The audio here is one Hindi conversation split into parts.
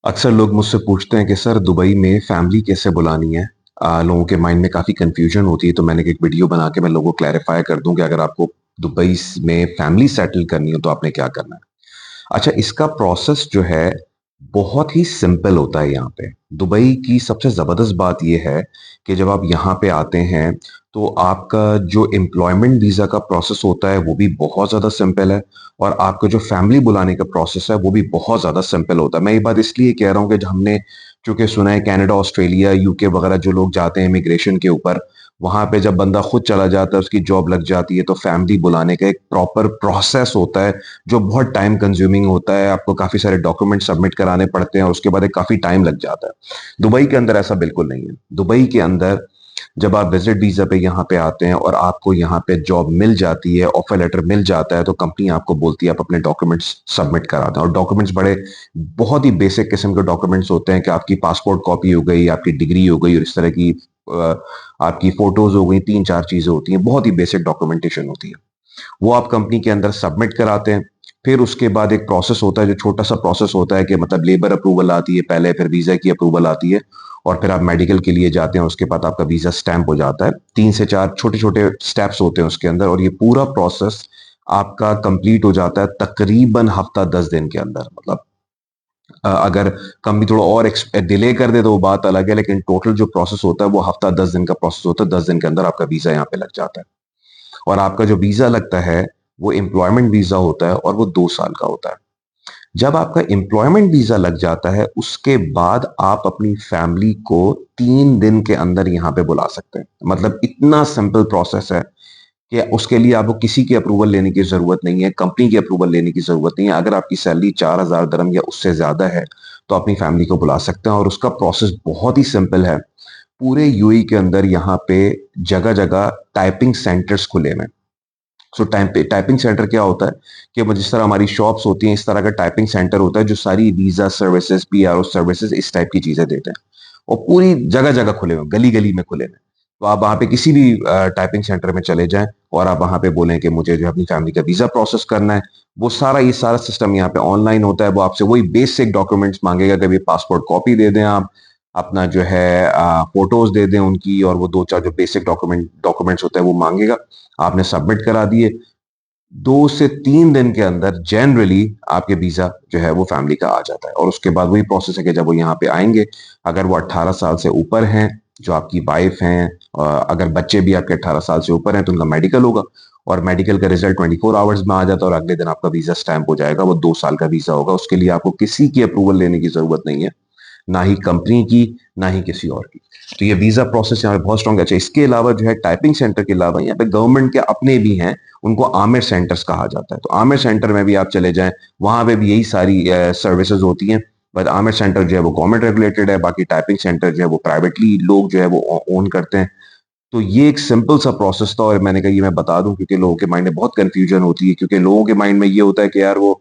अक्सर लोग मुझसे पूछते हैं कि सर दुबई में फैमिली कैसे बुलानी है। लोगों के माइंड में काफी कंफ्यूजन होती है, तो मैंने एक वीडियो बना के मैं लोगों को क्लैरिफाई कर दूं कि अगर आपको दुबई में फैमिली सेटल करनी हो तो आपने क्या करना है। अच्छा, इसका प्रोसेस जो है बहुत ही सिंपल होता है यहाँ पे। दुबई की सबसे जबरदस्त बात यह है कि जब आप यहाँ पे आते हैं तो आपका जो एम्प्लॉयमेंट वीजा का प्रोसेस होता है वो भी बहुत ज्यादा सिंपल है, और आपका जो फैमिली बुलाने का प्रोसेस है वो भी बहुत ज्यादा सिंपल होता है। मैं ये बात इसलिए कह रहा हूँ कि हमने चूंकि सुना है कनाडा, ऑस्ट्रेलिया, यूके वगैरह जो लोग जाते हैं इमिग्रेशन के ऊपर, वहां पे जब बंदा खुद चला जाता है, उसकी जॉब लग जाती है, तो फैमिली बुलाने का एक प्रॉपर प्रोसेस होता है जो बहुत टाइम कंज्यूमिंग होता है। आपको काफी सारे डॉक्यूमेंट सबमिट कराने पड़ते हैं और उसके बाद एक काफी टाइम लग जाता है। दुबई के अंदर ऐसा बिल्कुल नहीं है। दुबई के अंदर जब आप विजिट वीजा पे यहाँ पे आते हैं और आपको यहाँ पे जॉब मिल जाती है, ऑफर लेटर मिल जाता है, तो कंपनी आपको बोलती है आप अपने डॉक्यूमेंट्स सबमिट करा दें। और डॉक्यूमेंट्स बड़े बहुत ही बेसिक किस्म के डॉक्यूमेंट्स होते हैं कि आपकी पासपोर्ट कॉपी हो गई, आपकी डिग्री हो गई, और इस तरह की अ, आपकी फोटोज हो गई, तीन चार चीजें होती हैं, बहुत ही बेसिक डॉक्यूमेंटेशन होती है। वो आप कंपनी के अंदर सबमिट कराते हैं। फिर उसके बाद एक प्रोसेस होता है, जो छोटा सा प्रोसेस होता है कि मतलब लेबर अप्रूवल आती है पहले, फिर वीजा की अप्रूवल आती है, और फिर आप मेडिकल के लिए जाते हैं। उसके बाद आपका वीजा स्टैंप हो जाता है। तीन से चार छोटे छोटे स्टेप्स होते हैं उसके अंदर, और ये पूरा प्रोसेस आपका कंप्लीट हो जाता है तकरीबन हफ्ता 10 दिन के अंदर। मतलब अगर कंपनी थोड़ा और डिले कर दे तो वो बात अलग है, लेकिन टोटल जो प्रोसेस होता है वो हफ्ता 10 दिन का प्रोसेस होता है। 10 दिन के अंदर आपका वीजा यहाँ पे लग जाता है। और आपका जो वीजा लगता है वो एम्प्लॉयमेंट वीजा होता है, और वो 2 साल का होता है। जब आपका एम्प्लॉयमेंट वीजा लग जाता है उसके बाद आप अपनी फैमिली को 3 दिन के अंदर यहाँ पे बुला सकते हैं। मतलब इतना सिंपल प्रोसेस है कि उसके लिए आपको किसी की अप्रूवल लेने की जरूरत नहीं है, कंपनी की अप्रूवल लेने की जरूरत नहीं है। अगर आपकी सैलरी 4,000 दरम या उससे ज्यादा है तो अपनी फैमिली को बुला सकते हैं, और उसका प्रोसेस बहुत ही सिंपल है। पूरे यूएई के अंदर यहाँ पे जगह जगह टाइपिंग सेंटर्स खुले हुए हैं। सो टाइपिंग सेंटर क्या होता है कि वो जिस तरह हमारी शॉप्स होती हैं, इस तरह का टाइपिंग सेंटर होता है जो सारी वीजा सर्विसेज, पीआरओ सर्विसेज, इस टाइप की चीजें देते हैं। और पूरी जगह जगह खुले हुए हैं, गली गली में खुले हुए हैं। तो आप वहां पे किसी भी टाइपिंग सेंटर में चले जाएं और आप वहां पे बोलें कि मुझे जो है अपनी फैमिली का वीजा प्रोसेस करना है, वो सारा ये सारा सिस्टम यहाँ पे ऑनलाइन होता है। वो आपसे वही बेसिक डॉक्यूमेंट्स मांगेगा कि पासपोर्ट कॉपी दे दें आप, अपना जो है फोटोज दे दें उनकी, और वो दो चार जो बेसिक डॉक्यूमेंट्स होते हैं वो मांगेगा। आपने सबमिट करा दिए, 2 से 3 दिन के अंदर जनरली आपके वीजा जो है वो फैमिली का आ जाता है। और उसके बाद वही प्रोसेस है कि जब वो यहाँ पे आएंगे, अगर वो 18 साल से ऊपर हैं, जो आपकी वाइफ हैं, अगर बच्चे भी आपके 18 साल से ऊपर हैं तो उनका मेडिकल होगा, और मेडिकल का रिजल्ट 24 आवर्स में आ जाता है, और अगले दिन आपका वीजा स्टैंप हो जाएगा। वो 2 साल का वीजा होगा। उसके लिए आपको किसी की अप्रूवल लेने की जरूरत नहीं है, ना ही कंपनी की, ना ही किसी और की। तो ये वीजा प्रोसेस यहाँ पे बहुत स्ट्रॉन्ग है। अच्छा, इसके अलावा जो है टाइपिंग सेंटर के अलावा यहाँ पे गवर्नमेंट के अपने भी हैं, उनको आमिर सेंटर्स कहा जाता है। तो आमिर सेंटर में भी आप चले जाएं, वहां पे भी यही सारी सर्विसेज होती हैं। बट आमिर सेंटर जो है वो गवर्नमेंट रेगुलेटेड है, बाकी टाइपिंग सेंटर जो है वो प्राइवेटली लोग जो है वो ओन करते हैं। तो ये एक सिंपल सा प्रोसेस था, और मैंने कहा ये मैं बता दूं क्योंकि लोगों के माइंड में बहुत कंफ्यूजन होती है। क्योंकि लोगों के माइंड में ये होता है कि यार वो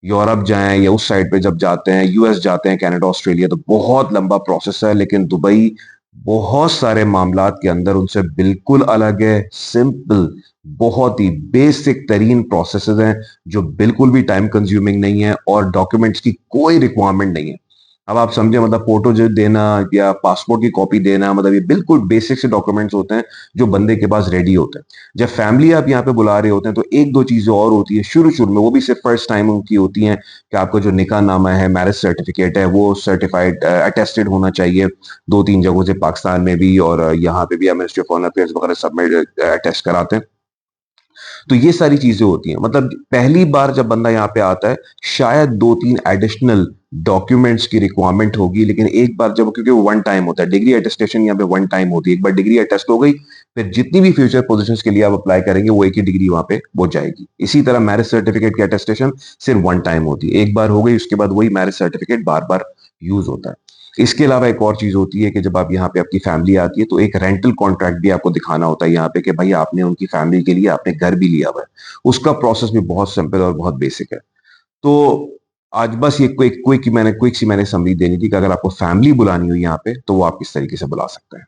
यूरोप जाएं या उस साइड पे जब जाते हैं, यूएस जाते हैं, कनाडा, ऑस्ट्रेलिया, तो बहुत लंबा प्रोसेस है। लेकिन दुबई बहुत सारे मामलात के अंदर उनसे बिल्कुल अलग है। सिंपल, बहुत ही बेसिक तरीन प्रोसेसेस हैं जो बिल्कुल भी टाइम कंज्यूमिंग नहीं है, और डॉक्यूमेंट्स की कोई रिक्वायरमेंट नहीं है। अब आप समझे, मतलब फोटो जो देना या पासपोर्ट की कॉपी देना, मतलब ये बिल्कुल बेसिक से डॉक्यूमेंट्स होते हैं जो बंदे के पास रेडी होते हैं। जब फैमिली आप यहाँ पे बुला रहे होते हैं तो एक दो चीजें और होती है शुरू शुरू में, वो भी सिर्फ फर्स्ट टाइम उनकी होती हैं कि आपका जो निकाह नामा है, मैरिज सर्टिफिकेट है, वो सर्टिफाइड अटेस्टेड होना चाहिए 2-3 जगहों से, पाकिस्तान में भी और यहाँ पे भी मिनिस्ट्री ऑफ फॉरेन अफेयर्स वगैरह सब में अटेस्ट कराते हैं। तो ये सारी चीजें होती हैं। मतलब पहली बार जब बंदा यहाँ पे आता है शायद 2-3 एडिशनल डॉक्यूमेंट्स की रिक्वायरमेंट होगी, लेकिन एक बार जब, क्योंकि वो वन टाइम होता है, डिग्री अटेस्टेशन यहाँ पे वन टाइम होती है। एक बार डिग्री अटेस्ट हो गई, फिर जितनी भी फ्यूचर पोजीशंस के लिए आप अप्लाई करेंगे वो एक ही डिग्री वहां पे हो जाएगी। इसी तरह मैरिज सर्टिफिकेट की अटेस्टेशन सिर्फ वन टाइम होती है, एक बार हो गई, उसके बाद वही मैरिज सर्टिफिकेट बार बार यूज होता है। इसके अलावा एक और चीज होती है कि जब आप यहाँ पे आपकी फैमिली आती है तो एक रेंटल कॉन्ट्रैक्ट भी आपको दिखाना होता है यहाँ पे कि भाई आपने उनकी फैमिली के लिए आपने घर भी लिया हुआ है। उसका प्रोसेस भी बहुत सिंपल और बहुत बेसिक है। तो आज बस ये क्विक क्विक सी मैंने समरी देनी थी कि अगर आपको फैमिली बुलानी हो यहाँ पे तो वो आप किस तरीके से बुला सकते हैं।